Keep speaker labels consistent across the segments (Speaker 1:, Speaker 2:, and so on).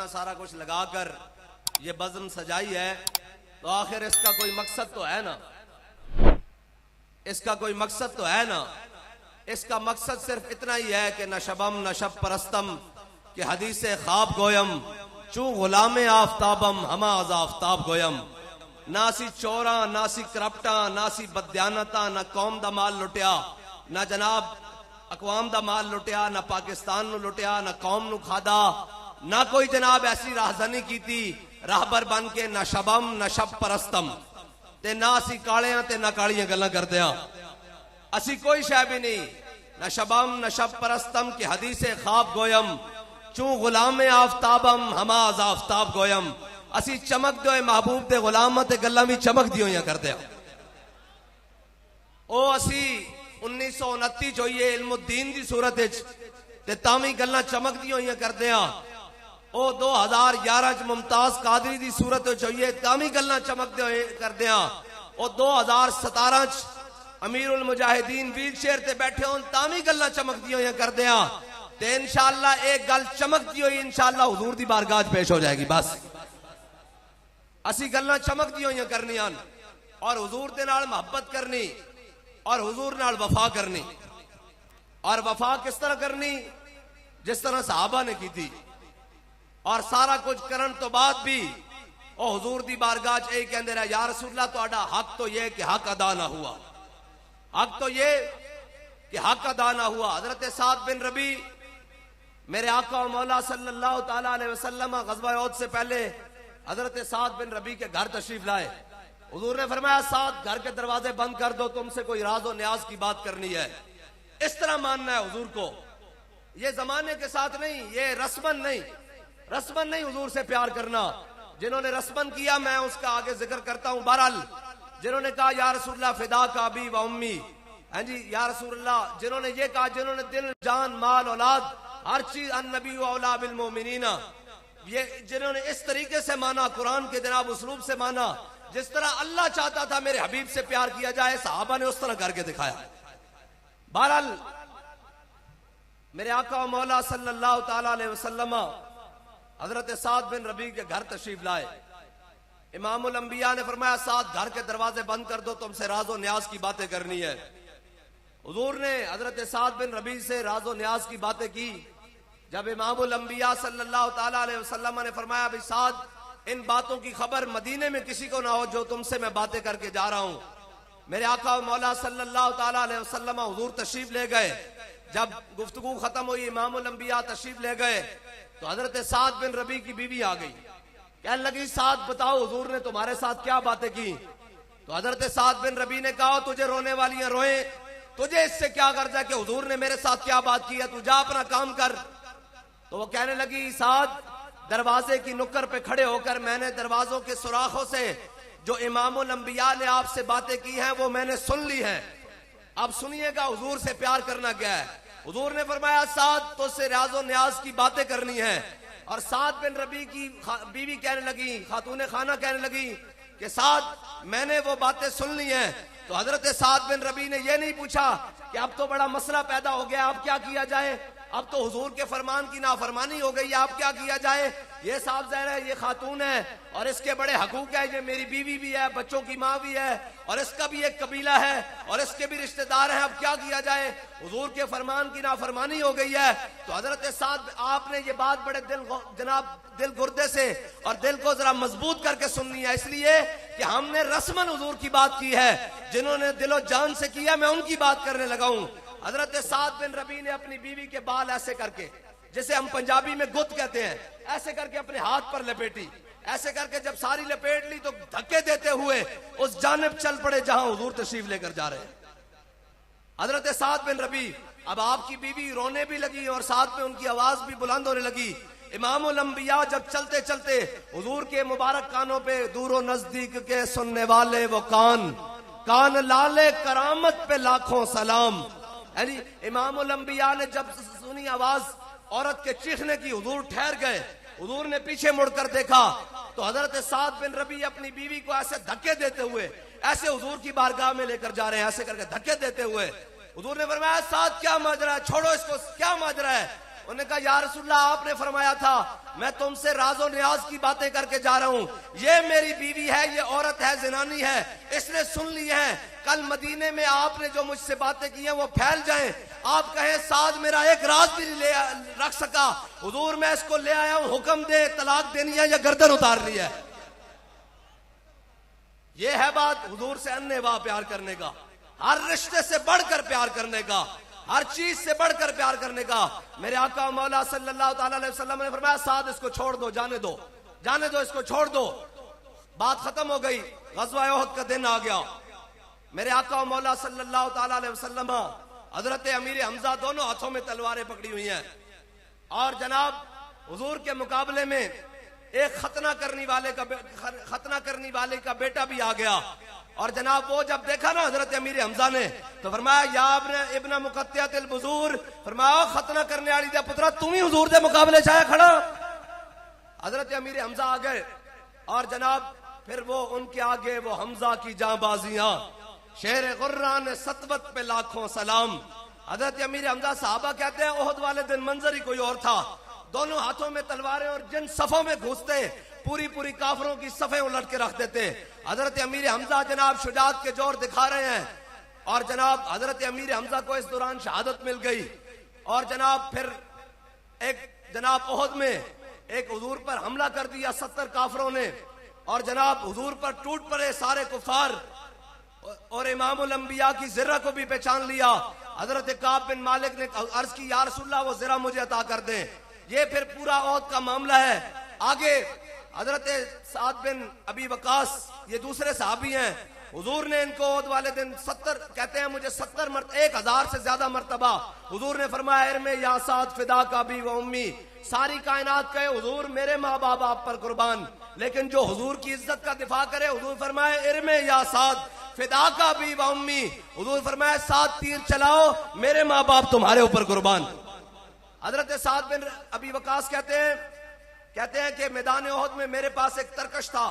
Speaker 1: सारा कुछ लगाकर ये बज़म सजाई है, तो आखिर इसका कोई मकसद तो है ना, इसका कोई मकसद तो है ना। इसका मकसद सिर्फ इतना ही है कि न शबम न शब परस्तम कि हदीस ख्वाब गोयम चू गुलाम आफ्ताबम हमा अज़ आफ्ताब गोयम। नासी चोरा, नासी करप्टा, नासी बदयानता, न कौम दा माल लुटिया, न जनाब अकवाम दा माल लुटिया, न पाकिस्तान नु लुटिया, न कौम नु खादा, न कोई जनाब ऐसी राहजनी की थी राहबर बन के, न शबम न शब परस्तम ते ना असी कालियां ते ना कालियां गल्लां करदे हां। असी कोई शै भी नहीं, न शबम न शब परस्तम की हदीस ख्वाब गोयम चू गुलाम आफ्ताबम हमा अज़ आफ्ताब गोयम। असी चमक दो महबूब दे गुलाम ते गल्लां भी चमक दी होइयां करदे हां। ओ असी 1929 च होइए इल्मुद्दीन दी सूरत ते तावी गल्लां चमक दी होइयां करदे हां। ओ 2011 च मुमताज कादरी दी सूरत होइए तावी गल्लां चमकदे होए करदे हां। ओ 2017 च अमीरुल मुजाहिदीन व्हीलचेयर ते बैठे होन तावी गल्लां चमकदी होइयां करदे हां। ते इंशाअल्लाह एक गल चमकदी होई इंशाअल्लाह हुजूर दी बारगाह च पेश हो जाएगी। बस असी गल्लां चमकदी होइयां करनियां और हुजूर दे नाल मोहब्बत करनी और हुजूर नाल वफा करनी। और वफा किस तरह करनी? जिस तरह सहाबा ने की थी। और सारा कुछ करन तो बाद भी ओ हुजूर दी बारगाह च यही कहंदे रहे, या रसूलल्लाह तुहाडा हक तो ये कि हक अदा ना हुआ, हक तो ये कि हक अदा ना हुआ। हजरत साद बिन रबी मेरे आका और मौला सल्लल्लाहु ताला अलैहि वसल्लम गज़वा उहद से पहले हजरत साद बिन रबी के घर तशरीफ लाए। हुजूर ने फरमाया, साद घर के दरवाजे बंद कर दो, तुमसे कोई राज और न्याज की बात करनी है। इस तरह मानना है हुजूर को, ये जमाने के साथ नहीं, ये रस्मन नहीं, रस्मन नहीं हुजूर से प्यार करना। जिन्होंने रस्मन किया मैं उसका आगे जिक्र करता हूं। बहरहाल जिन्होंने कहा या रसूलल्लाह फिदा का अबी व उम्मी, हां जी या रसूलल्लाह, जिन्होंने ये कहा, जिन्होंने दिल जान माल औलाद हर चीज अन्नबी व औला बिल मोमिनीना, ये जिन्होंने इस तरीके से माना, कुरान के जनाब उसलूब से माना, जिस तरह अल्लाह चाहता था मेरे हबीब से प्यार किया जाए, सहाबा ने उस तरह करके दिखाया। बहरहाल मेरे आका और मौला सल्लल्लाहु ताला अलैहि वसल्लम हजरत साद बिन रबी के घर तशरीफ लाए। इमामुल अंबिया ने फरमाया, साद घर के दरवाजे बंद कर दो, तुमसे राजो न्याज की बातें करनी है। हुजूर ने हजरत साद बिन रबी से राजो न्याज की बातें की। जब इमामुल अंबिया सल्लल्लाहु ताला अलैहि वसल्लम ने फरमाया, भाई साद इन बातों की खबर मदीने में किसी को ना हो जो तुमसे मैं बातें करके जा रहा हूं। मेरे आका और मौला सल्लल्लाहु ताला अलैहि वसल्लम हुजूर तशरीफ ले गए। जब गुफ्तगू खत्म हुई, इमामुल अंबिया तशरीफ ले गए, तो हजरत साद बिन रबी की बीवी आ गई। कहने लगी, साद बताओ हुजूर ने तुम्हारे साथ क्या बातें की? तो हजरत साद बिन रबी ने कहा, तुझे रोने वालियां रोए, तुझे इससे क्या गर्ज है कि हुजूर ने मेरे साथ क्या बात की है, तू जा अपना काम कर। तो वो कहने लगी, साद दरवाजे की नुक्कर पे खड़े होकर मैंने दरवाजों के सुराखों से जो इमामुल अंबिया ने आपसे बातें की हैं वो मैंने सुन ली हैं। अब सुनिएगा हुजूर से प्यार करना क्या है। हुजूर ने फरमाया, साद तो से राजो न्याज की बातें करनी है। और साद बिन रबी की बीवी कहने लगी, खातून खाना कहने लगी कि साद मैंने वो बातें सुन ली हैं। तो हजरत साद बिन रबी ने ये नहीं पूछा कि अब तो बड़ा मसला पैदा हो गया, अब क्या किया जाए, अब तो हुजूर के फरमान की नाफरमानी हो गई है, अब क्या किया जाए। ये साहब ज़हर है, ये खातून है और इसके बड़े हकूक है, ये मेरी बीवी भी है, बच्चों की माँ भी है और इसका भी एक कबीला है और इसके भी रिश्तेदार हैं, अब क्या किया जाए। हुजूर के फरमान की नाफरमानी हो गई है। तो हजरत साद आपने ये बात बड़े दिल गुर्दे से और दिल को जरा मजबूत करके सुननी है, इसलिए कि हमने रस्मन हुजूर की बात की है। जिन्होंने दिलो जान से किया मैं उनकी बात करने लगा हूं। हजरत साद बिन रबी ने अपनी बीवी के बाल ऐसे करके, जिसे हम पंजाबी में गुत कहते हैं, ऐसे करके अपने हाथ पर लपेटी। ऐसे करके जब सारी लपेट ली तो धक्के देते हुए उस जानिब चल पड़े जहां हुजूर तशरीफ लेकर जा रहे हैं। हजरत साद बिन रबी, अब आपकी बीवी रोने भी लगी और साथ में उनकी आवाज भी बुलंद होने लगी। इमामुल अंबिया जब चलते चलते हुजूर के मुबारक कानों पे दूरो नजदीक के सुनने वाले वो कान लाले करामत पे लाखों सलाम। यानी इमामुल अंबिया ने जब सुनी आवाज औरत के चीखने की, हुजूर ठहर गए। हुजूर ने पीछे मुड़कर देखा तो हजरत साद बिन रबी अपनी बीवी को ऐसे धक्के देते हुए ऐसे हुजूर की बारगाह में लेकर जा रहे हैं, ऐसे करके धक्के देते हुए। हुजूर ने फरमाया, साद क्या माजरा है, छोड़ो इसको, क्या माजरा है। उन्होंने कहा या रसूलल्लाह आपने फरमाया था मैं तुमसे राजो न्याज की बातें करके जा रहा हूं, ये मेरी बीवी है, ये औरत है, जिनानी है, इसने सुन ली है, कल मदीने में आपने जो मुझसे बातें की हैं वो फैल जाएं, आप कहें साद मेरा एक राज भी नहीं ले रख सका, हुजूर मैं इसको ले आया हूं, हुक्म दे तलाक देनी है या गर्दन उतार ली है। ये है बात हुजूर से अन्य वाह प्यार करने का, हर रिश्ते से बढ़कर प्यार करने का, हर चीज से बढ़कर प्यार करने का। मेरे आका मौला सल्लल्लाहु अलैहि वसल्लम ने फरमाया साद इसको छोड़ दो, जाने दो, जाने दो, इसको छोड़ दो। बात खत्म हो गई, ग़ज़वा उहद का दिन आ गया। मेरे आका मौला सल्लल्लाहु अलैहि वसल्लम हजरत अमीर हमजा दोनों हाथों में तलवारें पकड़ी हुई हैं और जनाब हुजूर के मुकाबले में एक खतना करने वाले का बेटा भी आ गया। और जनाब वो जब देखा ना हजरत अमीर हमजा ने तो फरमाया या इब्न मुक़त्तिअतिल बुज़ूर, फरमाया खतना करने वाली दा पुत्रा तुम ही हुजूर के मुकाबले चाहे खड़ा। हजरत अमीर हमजा आ गए और जनाब फिर वो उनके आगे वो हमजा की जांबाजियां, शेर गुर्रा ने सतवत पे लाखों सलाम। हजरत अमीर हमजा साहबा कहते हैं ओहद वाले दिन मंजर ही कोई और था, दोनों हाथों में तलवारें और जिन सफों में घुसते पूरी पूरी काफरों की सफे उलट के रख देते। हजरत अमीर हमजा जनाब शुजात के जोर दिखा रहे हैं और जनाब हजरत अमीर हमजा को इस दौरान शहादत मिल गई। और जनाब फिर एक जनाब ओहद में एक हुजूर पर हमला कर दिया 70 काफरों ने और जनाब हुजूर पर टूट पड़े सारे कुफार और इमामुल अंबिया की ज़िर्रा को भी पहचान लिया। हजरत काब बिन मालिक ने अर्ज की या रसूलल्लाह वो ज़िर्रा मुझे अता कर दें। ये फिर पूरा ओहद का मामला है। आगे हजरत साद बिन अबी वकास ये दूसरे सहाबी हैं, हुजूर ने इनको ओहद वाले दिन 70 कहते हैं मुझे 1000 से ज्यादा मर्तबा हुजूर ने फरमाया इरमे या साद फिदा का भी व उम्मी, सारी कायनात कहे हुजूर मेरे माँ बाप आप पर कुर्बान, लेकिन जो हुजूर की इज्जत का दिफा करे हुजूर फरमाए इरमे या साद फिदा का भी व उम्मी, हुजूर फरमाए 7 तीर चलाओ मेरे माँ बाप तुम्हारे ऊपर कुर्बान। हजरत साद बिन अबी वकास कहते हैं कि मैदान ओहद में मेरे पास एक तरकश था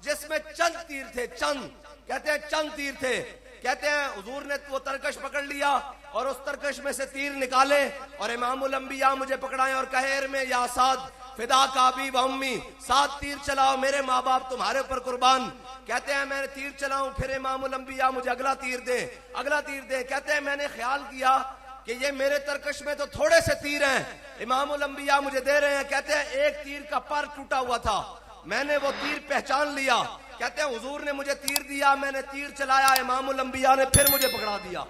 Speaker 1: जिसमें चंद तीर थे, चंद तीर थे। कहते हैं हुजूर ने वो तरकश पकड़ लिया और उस तरकश में से तीर निकाले और इमामुल अंबिया मुझे पकड़ाए और कहे में या साद फिदा का भी व उम्मी, 7 तीर चलाओ मेरे माँ बाप तुम्हारे ऊपर कुर्बान। कहते हैं मैंने तीर चलाऊं फिर इमामुल अंबिया मुझे अगला तीर दे। कहते हैं मैंने ख्याल किया कि ये मेरे तरकश में तो थोड़े से तीर हैं, इमामुल अंबिया मुझे दे रहे हैं। कहते हैं एक तीर का पर टूटा हुआ था, मैंने वो तीर पहचान लिया। कहते हैं हुजूर ने मुझे तीर दिया, मैंने तीर चलाया, इमामुल अंबिया ने फिर मुझे पकड़ा दिया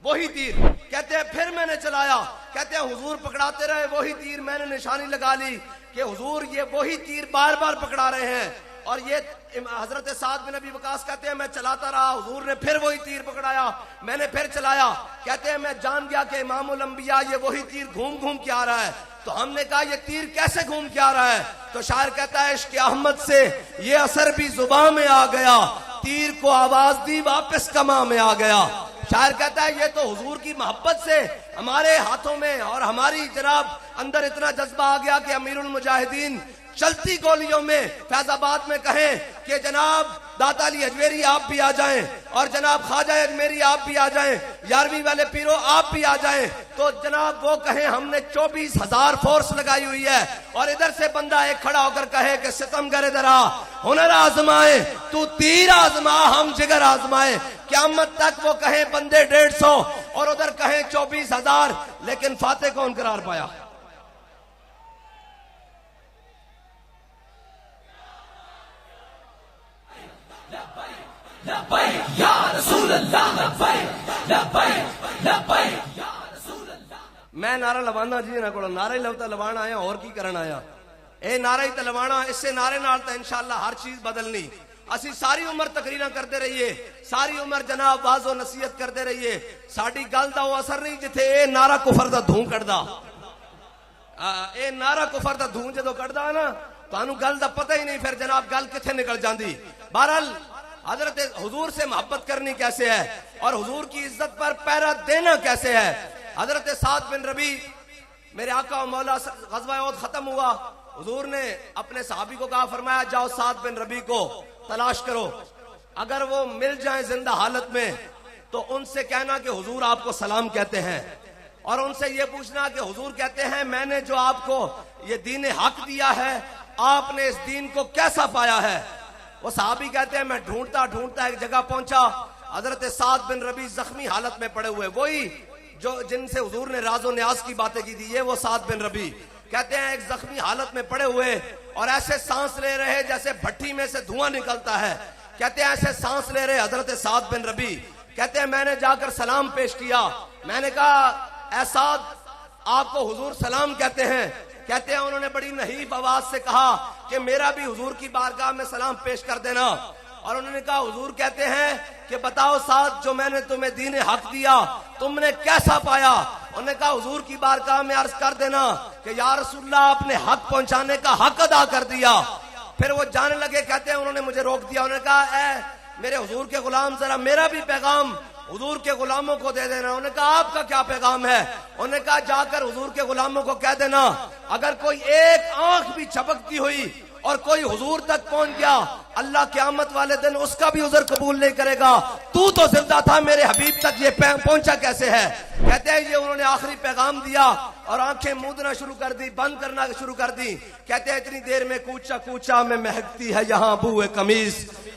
Speaker 1: वही तीर। कहते हैं फिर मैंने चलाया, कहते हैं हुजूर पकड़ाते रहे वही तीर, मैंने निशानी लगा ली कि हुजूर ये वही तीर बार बार पकड़ा रहे हैं। और ये हजरत साद बिन अबी वकास कहते हैं मैं चलाता रहा, हुजूर ने फिर वही तीर पकड़ाया, मैंने फिर चलाया। कहते हैं मैं जान गया कि इमामुल अंबिया ये वही तीर घूम घूम के आ रहा है। तो हमने कहा ये तीर कैसे घूम के आ रहा है? तो शायर कहता है इश्क़ अहमद से ये असर भी जुबान में आ गया, तीर को आवाज दी वापस कमा में आ गया। शायर कहता है ये तो हुजूर की मोहब्बत से हमारे हाथों में और हमारी जनाब अंदर इतना जज्बा आ गया कि अमीरुल मुजाहिदीन चलती गोलियों में फैजाबाद में कहें कि जनाब दाता अली अजमेरी आप भी आ जाएं और जनाब ख्वाजा अजमेरी आप भी आ जाएं, 11वीं वाले पीरो आप भी आ जाएं, तो जनाब वो कहें हमने 24,000 फोर्स लगाई हुई है और इधर से बंदा एक खड़ा होकर कहे कि सितमगर इधर आ, हुनर आजमाए तू तीर आजमा हम जिगर आजमाए। क़यामत तक वो कहें बंदे 150 और उधर कहें 24,000, लेकिन फातेह कौन करार पाया? मैं नारा लवाना जी ना को नारा ही लवता लवाना आया और की करना आया, ए नारा ही तो लवाना, इससे नारे नाल तो इंशाअल्लाह हर चीज बदलनी। असी सारी उम्र तकरीर करते रहिए, सारी उम्र जनाब वाजो नसीहत करते रहिए, साडी गल दा वो असर नहीं जिथे ए नारा कुफर दा धूं कढ़दा। ए नारा कुफर दा धूं जदों कढ़दा ना तानू गल दा पता ही नहीं, फिर जनाब गल किथे निकल जाती। बहरहाल हजरत हुजूर से मोहब्बत करनी कैसे है और हुजूर की इज्जत पर पहरा देना कैसे है। हजरत साद बिन रबी मेरे आका और मौला ग़ज़वा उहद खत्म हुआ, हुजूर ने अपने सहाबी को कहा, फरमाया जाओ साद बिन रबी को तलाश करो, अगर वो मिल जाए जिंदा हालत में तो उनसे कहना कि हुजूर आपको सलाम कहते हैं। और उनसे ये पूछना कि हुजूर कहते हैं मैंने जो आपको ये दीन हक दिया है, आपने इस दीन को कैसा पाया है? वो सहाबी कहते हैं मैं ढूंढता ढूंढता एक जगह पहुंचा, हजरत साद बिन रबी जख्मी हालत में पड़े हुए, वही जो जिनसे हुजूर ने राजो न्याज की बातें की थी, ये वो साद बिन रबी कहते हैं एक जख्मी हालत में पड़े हुए और ऐसे सांस ले रहे जैसे भट्टी में से धुआं निकलता है। कहते हैं ऐसे सांस ले रहे हजरत साद बिन रबी। कहते हैं मैंने जाकर सलाम पेश किया, मैंने कहा ऐ साद आपको हुजूर सलाम कहते हैं। कहते हैं उन्होंने बड़ी नहीफ आवाज से कहा कि मेरा भी हुजूर की बारगाह में सलाम पेश कर देना। और उन्होंने कहा हुजूर कहते हैं कि बताओ साद जो मैंने तुम्हें दीन हक दिया तुमने कैसा पाया? उन्होंने कहा हुजूर की बारगाह में अर्ज कर देना कि या रसूलल्लाह आपने हक पहुंचाने का हक अदा कर दिया। फिर वो जाने लगे। कहते हैं उन्होंने मुझे रोक दिया, उन्होंने कहा ऐ मेरे हुजूर के गुलाम जरा मेरा भी पैगाम हुजूर के गुलामों को दे देना। उन्होंने कहा आपका क्या पैगाम है? उन्होंने कहा जाकर हुजूर के गुलामों को कह देना अगर कोई एक आंख भी झपकती हुई और कोई हुजूर तक पहुंच गया, अल्लाह क़यामत वाले दिन उसका भी उज़र कबूल नहीं करेगा। तू तो जिंदा था, मेरे हबीब तक ये पहुंचा कैसे है? कहते हैं ये उन्होंने आखिरी पैगाम दिया और आंखें मूंदना शुरू कर दी, बंद करना शुरू कर दी। कहते हैं इतनी देर में कूचा कूचा में महकती है यहाँ बूए कमीज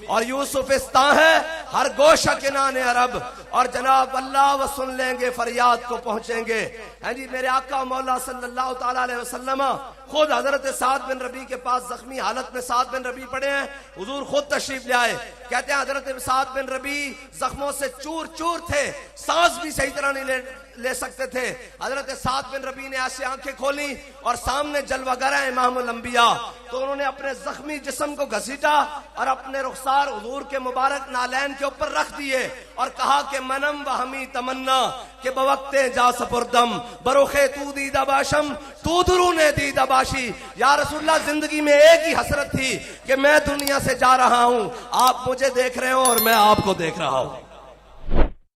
Speaker 1: और यूसुफिस्तां है हर गोशा के नाने अरब। और जनाब अल्लाह व सुन लेंगे फरियाद को पहुंचेंगे। हैं जी मेरे आका मौला सल्लल्लाहु ताला अलैहि वसल्लम खुद हजरत साद बिन रबी के पास जख्मी हालत में साद बिन रबी पड़े हैं, हुजूर खुद तशरीफ ले आए। कहते हैं हजरत साद बिन रबी जख्मों से चूर चूर थे, सांस भी सही तरह नहीं ले सकते थे। हजरत साद बिन रबी ने ऐसे आंखें खोली और सामने जलवागर है इमामुल अंबिया। तो उन्होंने अपने जख्मी जिस्म को घसीटा और अपने रुखसार हुजूर के मुबारक नालैन के ऊपर रख दिए और कहा कि मनम व हमी तमन्ना के बवक्ते जा सपुरदम बरोखे तू दी दबाशम तू दुरू ने दी दबाशी। या रसूलल्लाह जिंदगी में एक ही हसरत थी कि मैं दुनिया से जा रहा हूं, आप मुझे देख रहे हो और मैं आपको देख रहा हूं।